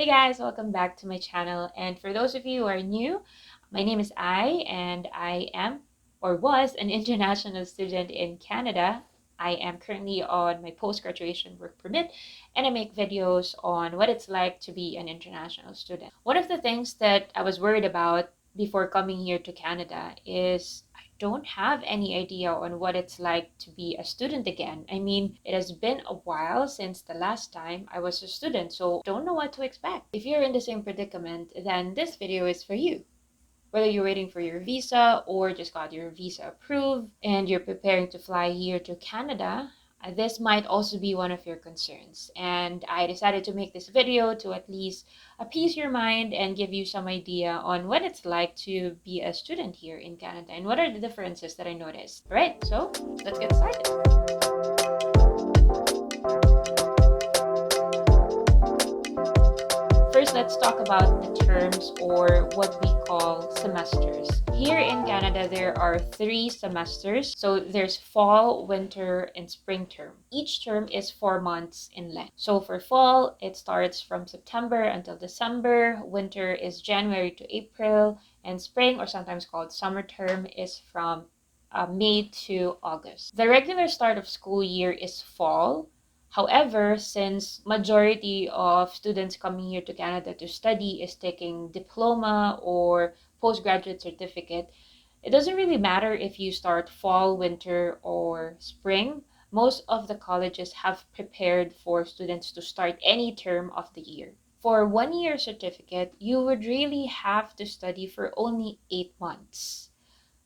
Hey guys, welcome back to my channel. And for those of you who are new, my name is Ai, and I am or was an international student in Canada. I am currently on my post-graduation work permit, and I make videos on what it's like to be an international student. One of the things that I was worried about before coming here to Canada is I don't have any idea on what it's like to be a student again. I mean, it has been a while since the last time I was a student, so don't know what to expect. If you're in the same predicament, then this video is for you. Whether you're waiting for your visa or just got your visa approved and you're preparing to fly here to Canada, this might also be one of your concerns. And I decided to make this video to at least appease your mind and give you some idea on what it's like to be a student here in Canada and what are the differences that I noticed. All right, so let's get started. First, let's talk about the terms or what we call semesters. Here in Canada, there are 3 semesters. So there's fall, winter, and spring term. Each term is 4 months in length. So for fall, it starts from September until December. Winter is January to April. And spring, or sometimes called summer term, is from May to August. The regular start of school year is fall. However, since majority of students coming here to Canada to study is taking diploma or postgraduate certificate, it doesn't really matter if you start fall, winter, or spring. Most of the colleges have prepared for students to start any term of the year. For 1 year certificate, you would really have to study for only 8 months.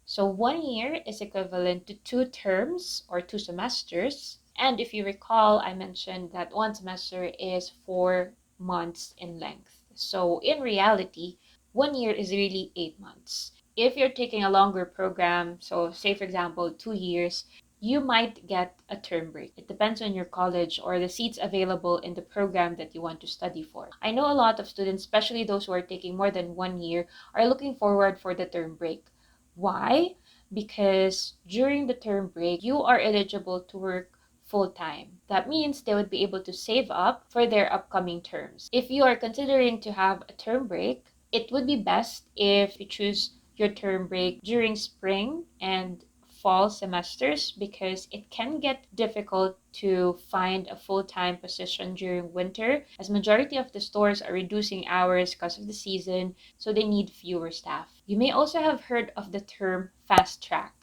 So 1 year is equivalent to 2 terms or 2 semesters. And if you recall, I mentioned that 1 semester is 4 months in length. So in reality, 1 year is really 8 months. If you're taking a longer program, so say for example, 2 years, you might get a term break. It depends on your college or the seats available in the program that you want to study for. I know a lot of students, especially those who are taking more than 1 year, are looking forward for the term break. Why? Because during the term break, you are eligible to work full-time. That means they would be able to save up for their upcoming terms. If you are considering to have a term break, it would be best if you choose your term break during spring and fall semesters because it can get difficult to find a full-time position during winter as majority of the stores are reducing hours because of the season, so they need fewer staff. You may also have heard of the term fast track.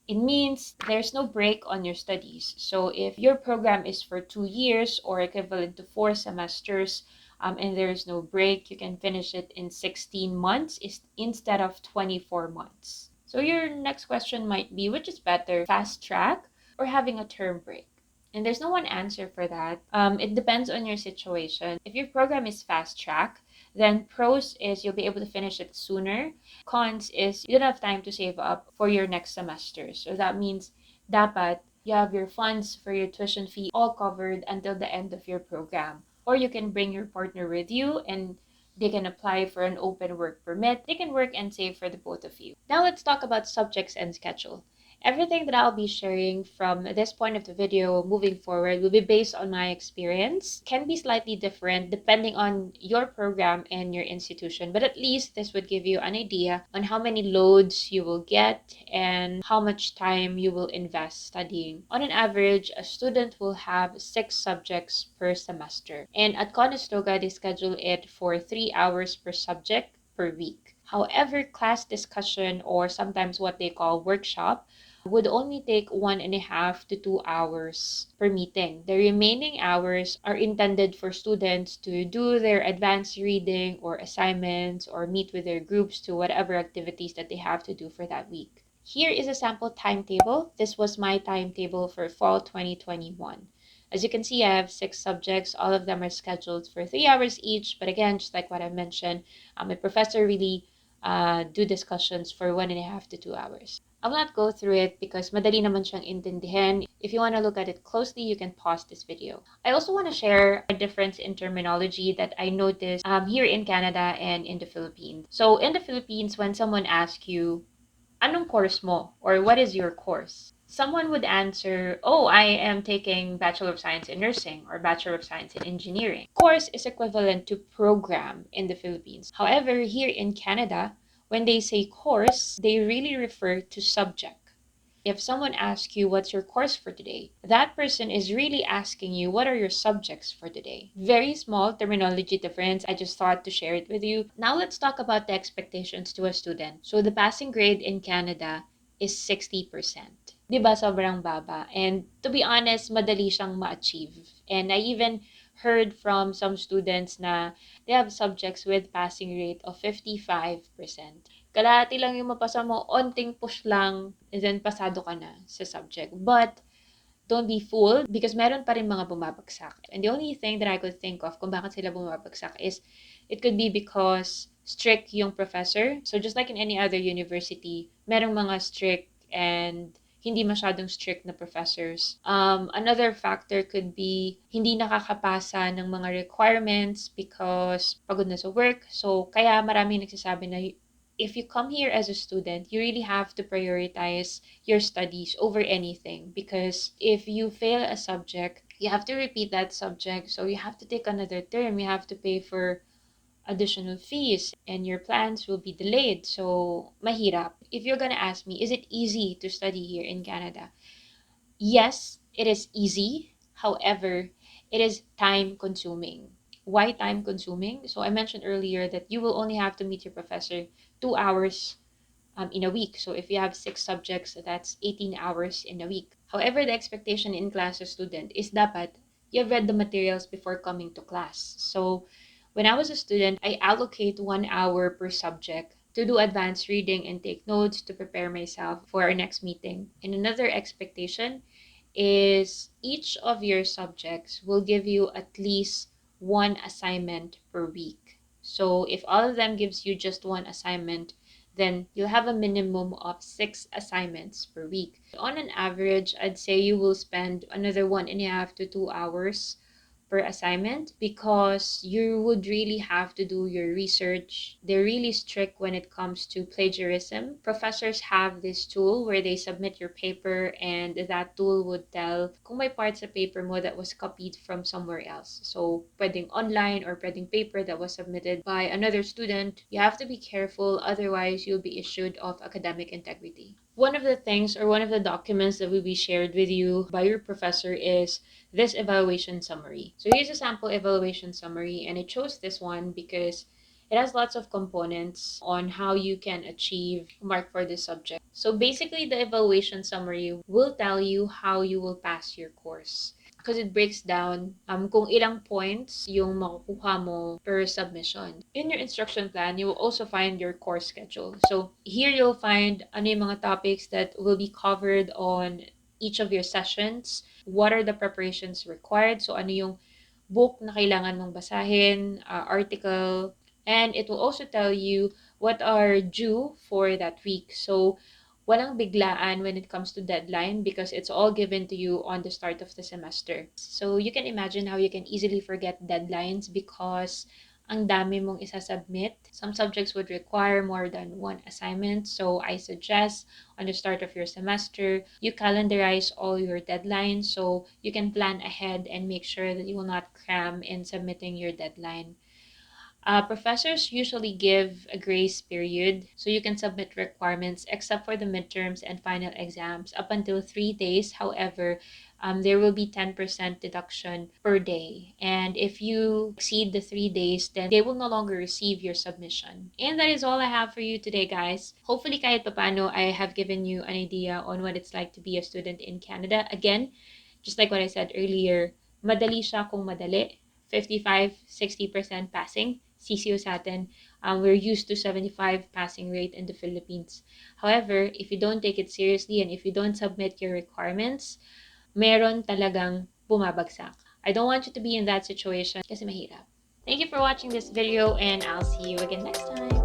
It means there's no break on your studies. So if your program is for 2 years or equivalent to 4 semesters, and there's no break, you can finish it in 16 months instead of 24 months. So your next question might be, which is better, fast track or having a term break? And there's no one answer for that. It depends on your situation. If your program is fast track, then pros is you'll be able to finish it sooner. Cons is you don't have time to save up for your next semester. So that means dapat you have your funds for your tuition fee all covered until the end of your program. Or you can bring your partner with you and they can apply for an open work permit. They can work and save for the both of you. Now let's talk about subjects and schedule. Everything that I'll be sharing from this point of the video moving forward will be based on my experience. Can be slightly different depending on your program and your institution, but at least this would give you an idea on how many loads you will get and how much time you will invest studying. On an average, a student will have 6 subjects per semester. And at Conestoga, they schedule it for 3 hours per subject per week. However, class discussion or sometimes what they call workshop would only take 1.5 to 2 hours per meeting. The remaining hours are intended for students to do their advanced reading or assignments or meet with their groups to whatever activities that they have to do for that week. Here is a sample timetable. This was my timetable for fall 2021. As you can see, I have 6 subjects. All of them are scheduled for 3 hours each. But again, just like what I mentioned, my professor really do discussions for 1.5 to 2 hours. I will not go through it because madali naman siyang intindihin. If you want to look at it closely, you can pause this video. I also want to share a difference in terminology that I noticed here in Canada and in the Philippines. So in the Philippines, when someone asks you, anong course mo? Or what is your course? someone would answer, oh, I am taking Bachelor of Science in Nursing or Bachelor of Science in Engineering. Course is equivalent to program in the Philippines. However, here in Canada, when they say course, they really refer to subject. If someone asks you what's your course for today, that person is really asking you what are your subjects for today. Very small terminology difference. I just thought to share it with you. Now let's talk about the expectations to a student. So the passing grade in Canada is 60%. 'Di ba sobrang baba? And to be honest, madali siyang ma-achieve. And I even heard from some students na they have subjects with passing rate of 55%. Kalahati lang yung mapasa mo, onting push lang, and then pasado ka na sa subject. But, don't be fooled because meron pa rin mga bumabagsak. And the only thing that I could think of kung bakit sila bumabagsak is it could be because strict yung professor. So just like in any other university, merong mga strict and hindi masyadong strict na professors. Another factor could be hindi nakakapasa ng mga requirements because pagod na sa work. So kaya marami nagsasabi na if you come here as a student, you really have to prioritize your studies over anything because if you fail a subject, you have to repeat that subject. So you have to take another term, you have to pay for additional fees and your plans will be delayed. So mahirap. If you're gonna ask me, is it easy to study here in Canada? Yes, it is easy. However, it is time consuming. Why time consuming? So I mentioned earlier that you will only have to meet your professor 2 hours in a week. So if you have 6 subjects, that's 18 hours in a week. However, the expectation in class of student is dapat you've read the materials before coming to class. So when I was a student, I allocate 1 hour per subject to do advanced reading and take notes to prepare myself for our next meeting. And another expectation is each of your subjects will give you at least one assignment per week. So if all of them gives you just one assignment, then you'll have a minimum of 6 assignments per week. On an average, I'd say you will spend another 1.5 to 2 hours per assignment because you would really have to do your research. They're really strict when it comes to plagiarism. Professors have this tool where they submit your paper and that tool would tell kung may part sa paper mo that was copied from somewhere else. So, pwedeng online or pwedeng paper that was submitted by another student. You have to be careful, otherwise you'll be issued of academic integrity. One of the things or one of the documents that will be shared with you by your professor is this evaluation summary. So here's a sample evaluation summary, and I chose this one because it has lots of components on how you can achieve mark for this subject. So basically, the evaluation summary will tell you how you will pass your course because it breaks down kung ilang points yung makukuha mo per submission. In your instruction plan, you will also find your course schedule. So here you'll find ano yung mga topics that will be covered on each of your sessions. What are the preparations required? So ano yung book na kailangan mong basahin, article, and it will also tell you what are due for that week. So walang biglaan when it comes to deadline because it's all given to you on the start of the semester. So you can imagine how you can easily forget deadlines because ang dami mong isasubmit. Some subjects would require more than one assignment. So I suggest on the start of your semester, you calendarize all your deadlines so you can plan ahead and make sure that you will not cram in submitting your deadline. Professors usually give a grace period so you can submit requirements except for the midterms and final exams up until 3 days. However, there will be 10% deduction per day. And if you exceed the 3 days, then they will no longer receive your submission. And that is all I have for you today, guys. Hopefully, kahit papano, I have given you an idea on what it's like to be a student in Canada. Again, just like what I said earlier, madali siya kung madali. 55-60% passing. CCO sa atin, we're used to 75 passing rate in the Philippines. However, if you don't take it seriously and if you don't submit your requirements, meron talagang bumabagsak. I don't want you to be in that situation kasi mahirap. Thank you for watching this video and I'll see you again next time.